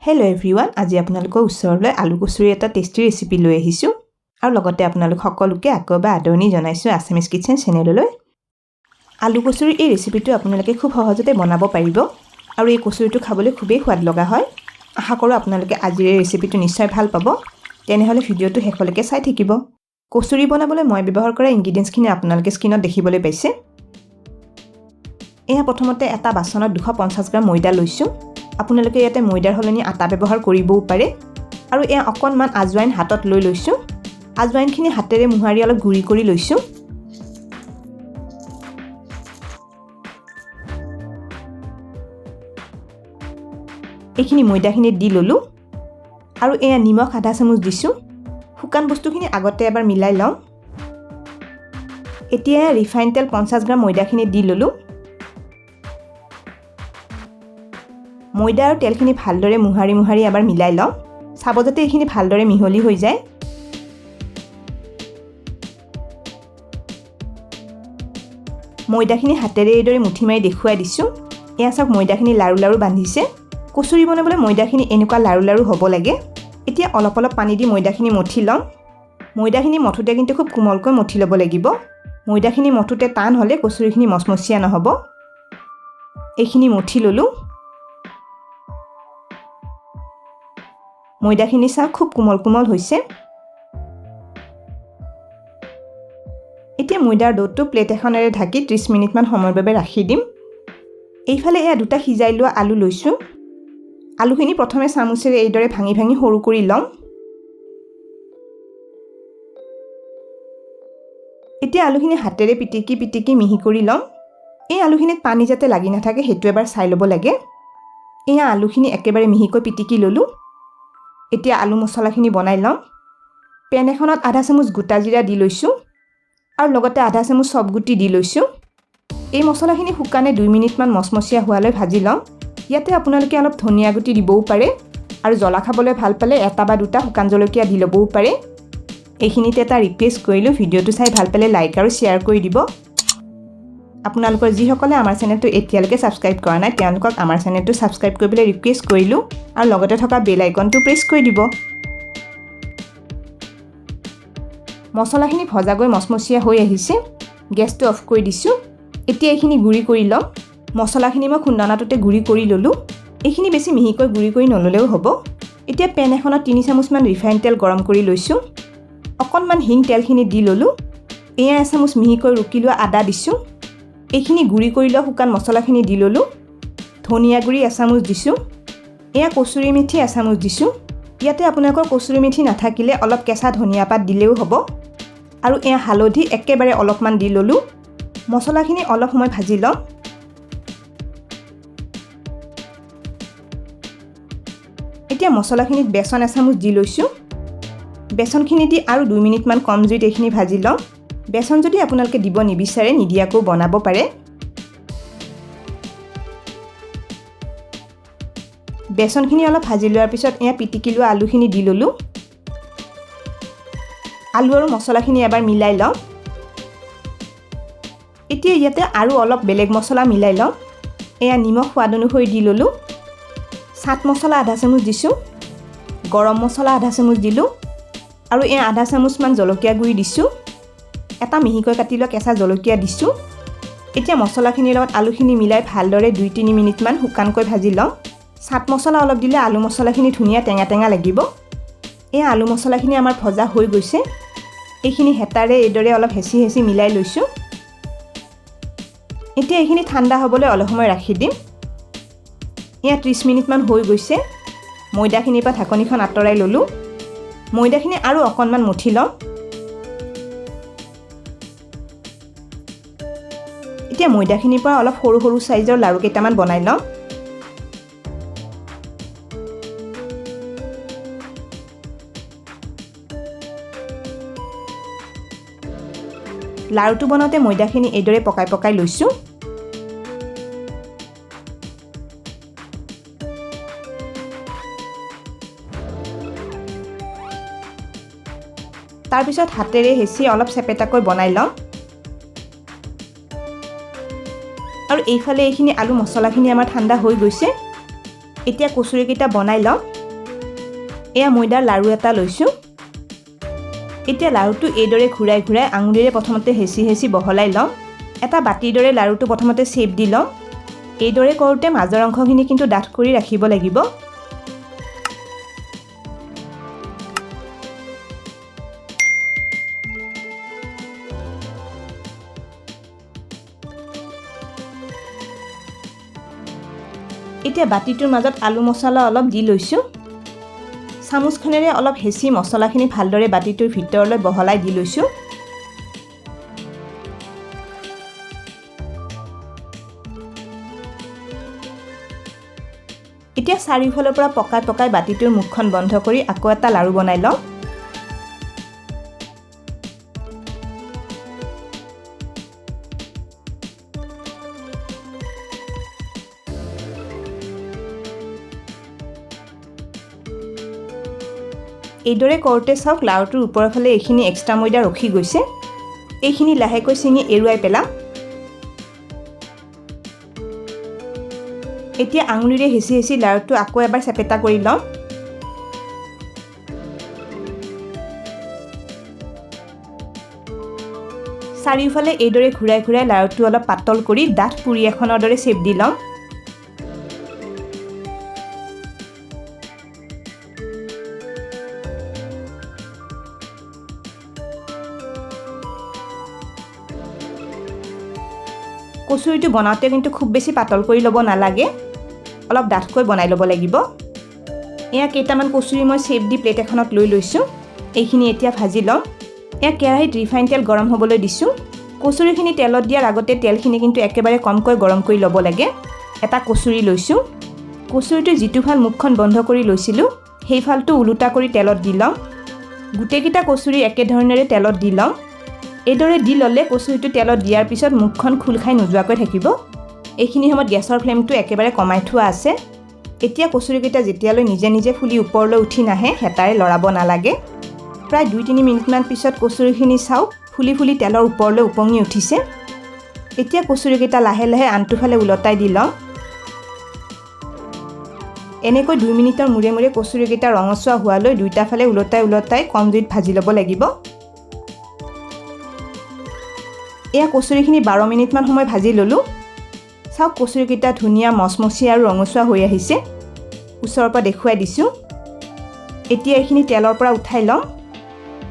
Hello' everyone, আজি আপোনালোকৰ ওচৰলৈ আলু কচুৰি এটা টেষ্টি ৰেচিপি লৈ আহিছোঁ আৰু লগতে আপোনালোক সকলোকে আকৌ এবাৰ আদৰণি জনাইছোঁ আছামিজ কিটচেন চেনেললৈ। আলু কচুৰিৰ এই ৰেচিপিটো আপোনালোকে খুব সহজতে বনাব পাৰিব আৰু এই কচুৰিটো খাবলৈ খুবেই সোৱাদ লগা হয়। আশা কৰোঁ আপোনালোকে আজিৰ এই ৰেচিপিটো নিশ্চয় ভাল পাব। তেনেহ'লে ভিডিঅ'টো শেষলৈকে চাই থাকিব। কচুৰি বনাবলৈ মই ব্যৱহাৰ কৰা ইনগ্ৰিডিয়েণ্টছখিনি আপোনালোকে স্ক্ৰীনত দেখিবলৈ পাইছে। এয়া প্ৰথমতে এটা বাচনত 250 গ্ৰাম ময়দা লৈছোঁ। আপোনালোকে ইয়াতে ময়দাৰ সলনি আটা ব্যৱহাৰ কৰিবও পাৰে। আৰু এয়া অকণমান আজৱাইন হাতত লৈ লৈছোঁ। আজৱাইনখিনি হাতেৰে মোহাৰি অলপ গুড়ি কৰি লৈছোঁ। এইখিনি ময়দাখিনিত দি ল'লোঁ আৰু এয়া নিমখ আধা চামুচ দিছোঁ। শুকান বস্তুখিনি আগতে এবাৰ মিলাই লওঁ। এতিয়া ৰিফাইন তেল 50 গ্ৰাম ময়দাখিনি দি ল'লোঁ। ময়দা আৰু তেলখিনি ভালদৰে মোহাৰি এবাৰ মিলাই লওঁ। চাব যাতে এইখিনি ভালদৰে মিহলি হৈ যায়। ময়দাখিনি হাতেৰে এইদৰে মুঠি মাৰি দেখুৱাই দিছোঁ। এয়া চাওক ময়দাখিনি লাৰু লাৰু বান্ধিছে। কচুৰি বনাবলৈ ময়দাখিনি এনেকুৱা লাৰু লাৰু হ'ব লাগে। এতিয়া অলপ অলপ পানী দি ময়দাখিনি মঠি লওঁ। ময়দাখিনি মঠোতে কিন্তু খুব কোমলকৈ মঠি ল'ব লাগিব। ময়দাখিনি মঠোতে টান হ'লে কচুৰিখিনি মচমচীয়া নহ'ব। এইখিনি মঠি ল'লোঁ। ময়দাখিনি চাওক খুব কোমল কোমল হৈছে। এতিয়া ময়দাৰ ডোটো প্লেট এখনেৰে ঢাকি 30 মিনিটমান সময়ৰ বাবে ৰাখি দিম। এইফালে এয়া দুটা সিজাই লোৱা আলু লৈছোঁ। আলুখিনি প্ৰথমে চামুচেৰে এইদৰে ভাঙি সৰু কৰি লওঁ। এতিয়া আলুখিনি হাতেৰে পিটিকি মিহি কৰি লওঁ। এই আলুখিনিত পানী যাতে লাগি নাথাকে সেইটো এবাৰ চাই ল'ব লাগে। এয়া আলুখিনি একেবাৰে মিহিকৈ পিটিকি ল'লোঁ। এতিয়া আলু মছলাখিনি বনাই লওঁ। পেন এখনত আধা চামুচ গোটা জিৰা দি লৈছোঁ আৰু লগতে আধা চামুচ চব গুটি দি লৈছোঁ। এই মছলাখিনি শুকানে 2 মিনিটমান মচমচীয়া হোৱালৈ ভাজি লওঁ। ইয়াতে আপোনালোকে অলপ ধনিয়া গুটি দিবও পাৰে আৰু জ্বলা খাবলৈ ভাল পালে এটা বা দুটা শুকান জলকীয়া দি ল'বও পাৰে। এইখিনিতে এটা ৰিকুৱেষ্ট কৰিলোঁ, ভিডিঅ'টো চাই ভাল পালে লাইক আৰু শ্বেয়াৰ কৰি দিব। আপোনালোকৰ যিসকলে আমাৰ চেনেলটো এতিয়ালৈকে ছাবস্ক্ৰাইব কৰা নাই তেওঁলোকক আমাৰ চেনেলটো ছাবস্ক্ৰাইব কৰিবলৈ ৰিকুৱেষ্ট কৰিলোঁ আৰু লগতে থকা বেল আইকনটো প্ৰেছ কৰি দিব। মছলাখিনি ভজাগৈ মচমচীয়া হৈ আহিছে। গেছটো অফ কৰি দিছোঁ। এতিয়া এইখিনি গুড়ি কৰি লওঁ। মছলাখিনি মই খুন্দনাটোতে গুড়ি কৰি ল'লোঁ। এইখিনি বেছি মিহিকৈ গুড়ি কৰি নল'লেও হ'ব। এতিয়া পেন এখনত 3 চামুচমান ৰিফাইন তেল গৰম কৰি লৈছোঁ। অকণমান হিং তেলখিনি দি ল'লোঁ। এয়া এচামুচ মিহিকৈ ৰুকি লোৱা আদা দিছোঁ। এইখিনি গুড়ি কৰি লোৱা শুকান মছলাখিনি দি ল'লোঁ। ধনিয়া গুড়ি এচামুচ দিছোঁ। এয়া কচুৰি মেথি এচামুচ দিছোঁ। ইয়াতে আপোনালোকৰ কচুৰি মেথি নাথাকিলে অলপ কেঁচা ধনিয়া পাত দিলেও হ'ব। আৰু এয়া হালধি একেবাৰে অলপমান দি ল'লোঁ। মছলাখিনি অলপ সময় ভাজি লওঁ। এতিয়া মছলাখিনিত বেচন এচামুচ দি লৈছোঁ। বেচনখিনি দি আৰু 2 মিনিটমান কম জুইত এইখিনি ভাজি লওঁ। বেচন যদি আপোনালোকে দিব নিবিচাৰে নিদিয়াকৈও বনাব পাৰে। বেচনখিনি অলপ ভাজি লোৱাৰ পিছত এয়া পিটিকি লোৱা আলুখিনি দি ল'লোঁ। আলু আৰু মছলাখিনি এবাৰ মিলাই লওঁ। এতিয়া ইয়াতে আৰু অলপ বেলেগ মছলা মিলাই লওঁ। এয়া নিমখ সোৱাদ অনুসৰি দি ল'লোঁ। চাট মছলা আধা চামুচ দিছোঁ। গৰম মছলা আধা চামুচ দিলোঁ আৰু এয়া আধা চামুচমান জলকীয়া গুড়ি দিছোঁ। এটা মিহিকৈ কাটি লোৱা কেঁচা জলকীয়া দিছোঁ। এতিয়া মছলাখিনিৰ লগত আলুখিনি মিলাই ভালদৰে 2-3 মিনিটমান শুকানকৈ ভাজি লওঁ। চাট মছলা অলপ দিলে আলু মছলাখিনি ধুনীয়া টেঙা লাগিব। এয়া আলু মছলাখিনি আমাৰ ভজা হৈ গৈছে। এইখিনি হেতাৰে এইদৰে অলপ হেঁচি মিলাই লৈছোঁ। এতিয়া এইখিনি ঠাণ্ডা হ'বলৈ অলপ সময় ৰাখি দিম। এয়া 30 মিনিটমান হৈ গৈছে। ময়দাখিনিৰ পৰা ঢাকনিখন আঁতৰাই ল'লোঁ। ময়দাখিনি আৰু অকণমান মঠি লওঁ। এতিয়া ময়দাখিনিৰ পৰা অলপ সৰু চাইজৰ লাৰু কেইটামান বনাই লওঁ। লাৰুটো বনাওঁতে ময়দাখিনি এইদৰে পকাই লৈছোঁ। তাৰপিছত হাতেৰে হেঁচি অলপ চেপেটাকৈ বনাই লওঁ। আৰু এইফালে এইখিনি আলু মছলাখিনি আমাৰ ঠাণ্ডা হৈ গৈছে। এতিয়া কচুৰিকেইটা বনাই লওঁ। এয়া ময়দাৰ লাড়ু এটা লৈছোঁ। এতিয়া লাড়ুটো এইদৰে ঘূৰাই ঘূৰাই আঙুলিৰে প্ৰথমতে হেঁচি হেঁচি বহলাই লওঁ। এটা বাতিৰ দৰে লাড়ুটো প্ৰথমতে শ্বেপ দি লওঁ। এইদৰে কৰোঁতে মাজৰ অংশখিনি কিন্তু ডাঠ কৰি ৰাখিব লাগিব। এতিয়া বাতিটোৰ মাজত আলু মছলা অলপ দি লৈছোঁ। চামুচখনেৰে অলপ হেঁচি মছলাখিনি ভালদৰে বাতিটোৰ ভিতৰলৈ বহলাই দি লৈছোঁ। এতিয়া চাৰিওফালৰ পৰা পকাই পকাই বাতিটোৰ মুখখন বন্ধ কৰি আকৌ এটা লাড়ু বনাই লওঁ। এইদৰে কৰোঁতে চাওক লাড়ুটোৰ ওপৰৰ ফালে এইখিনি এক্সট্ৰা ময়দা ৰখি গৈছে। এইখিনি লাহেকৈ ছিঙি এৰুৱাই পেলাম। এতিয়া আঙুলিৰে হেঁচি হেঁচি লাড়ুটো আকৌ এবাৰ চেপেটা কৰি লওঁ। চাৰিওফালে এইদৰে ঘূৰাই ঘূৰাই লাড়ুটো অলপ পাতল কৰি ডাঠ পুৰি এখনৰ দৰে শ্বেপ দি লওঁ। কচুৰিটো বনাওঁতে কিন্তু খুব বেছি পাতল কৰি ল'ব নালাগে, অলপ ডাঠকৈ বনাই ল'ব লাগিব। এয়া কেইটামান কচুৰি মই শ্বেপ দি প্লেট এখনত লৈ লৈছোঁ। এইখিনি এতিয়া ভাজি লওঁ। এয়া কেৰাহীত ৰিফাইন তেল গৰম হ'বলৈ দিছোঁ। কচুৰিখিনি তেলত দিয়াৰ আগতে তেলখিনি কিন্তু একেবাৰে কমকৈ গৰম কৰি ল'ব লাগে। এটা কচুৰি লৈছোঁ। কচুৰিটো যিটো ফাল মুখখন বন্ধ কৰি লৈছিলোঁ সেই ফালটো ওলোটা কৰি তেলত দি লওঁ। গোটেইকেইটা কচুৰি একেধৰণেৰে তেলত দি লওঁ। এইদৰে দি ল'লে কচুৰিটো তেলত দিয়াৰ পিছত মুখখন খোল খাই নোযোৱাকৈ থাকিব। এইখিনি সময়ত গেছৰ ফ্লেমটো একেবাৰে কমাই থোৱা আছে। এতিয়া কচুৰিকেইটা যেতিয়ালৈ নিজে নিজে ফুলি ওপৰলৈ উঠি নাহে হেতাৰে লৰাব নালাগে। প্ৰায় 2-3 মিনিটমান পিছত কচুৰিখিনি চাওক ফুলি ফুলি তেলৰ ওপৰলৈ উপঙি উঠিছে। এতিয়া কচুৰিকেইটা লাহে লাহে আনটো ফালে ওলটাই দি লওঁ। এনেকৈ 2 মিনিটৰ মূৰে মূৰে কচুৰিকেইটা ৰঙচুৱা হোৱালৈ দুইটা ফালে ওলটাই ওলটাই কম জুইত ভাজি ল'ব লাগিব। এয়া কচুৰিখিনি 12 মিনিটমান সময় ভাজি ল'লোঁ। চাওক কচুৰিকেইটা ধুনীয়া মচমচীয়া আৰু ৰঙচুৱা হৈ আহিছে। ওচৰৰ পৰা দেখুৱাই দিছোঁ। এতিয়া এইখিনি তেলৰ পৰা উঠাই লওঁ।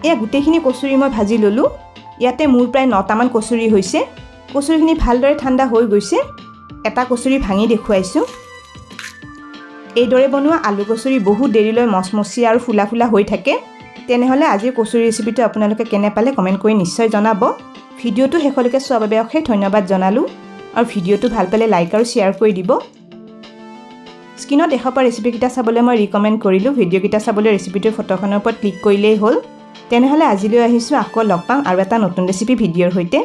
এয়া গোটেইখিনি কচুৰি মই ভাজি ল'লোঁ। ইয়াতে মোৰ প্ৰায় 9টামান কচুৰি হৈছে। কচুৰিখিনি ভালদৰে ঠাণ্ডা হৈ গৈছে। এটা কচুৰি ভাঙি দেখুৱাইছোঁ। এইদৰে বনোৱা আলু কচুৰি বহুত দেৰিলৈ মচমচীয়া আৰু ফুলা ফুলা হৈ থাকে। তেনেহ'লে আজিৰ কচুৰি ৰেচিপিটো আপোনালোকে কেনে পালে কমেণ্ট কৰি নিশ্চয় জনাব। ভিডিঅ'টো শেষলৈকে চোৱাৰ বাবে অশেষ ধন্যবাদ জনালোঁ। আৰু ভিডিঅ'টো ভাল পালে লাইক আৰু শ্বেয়াৰ কৰি দিব। স্ক্ৰীনত দেখা পোৱা ৰেচিপিকেইটা চাবলৈ মই ৰিকমেণ্ড কৰিলোঁ। ভিডিঅ'কেইটা চাবলৈ ৰেচিপিটোৰ ফটোখনৰ ওপৰত ক্লিক কৰিলেই হ'ল। তেনেহ'লে আজিলৈ আহিছোঁ, আকৌ লগ পাম আৰু এটা নতুন ৰেচিপি ভিডিঅ'ৰ সৈতে।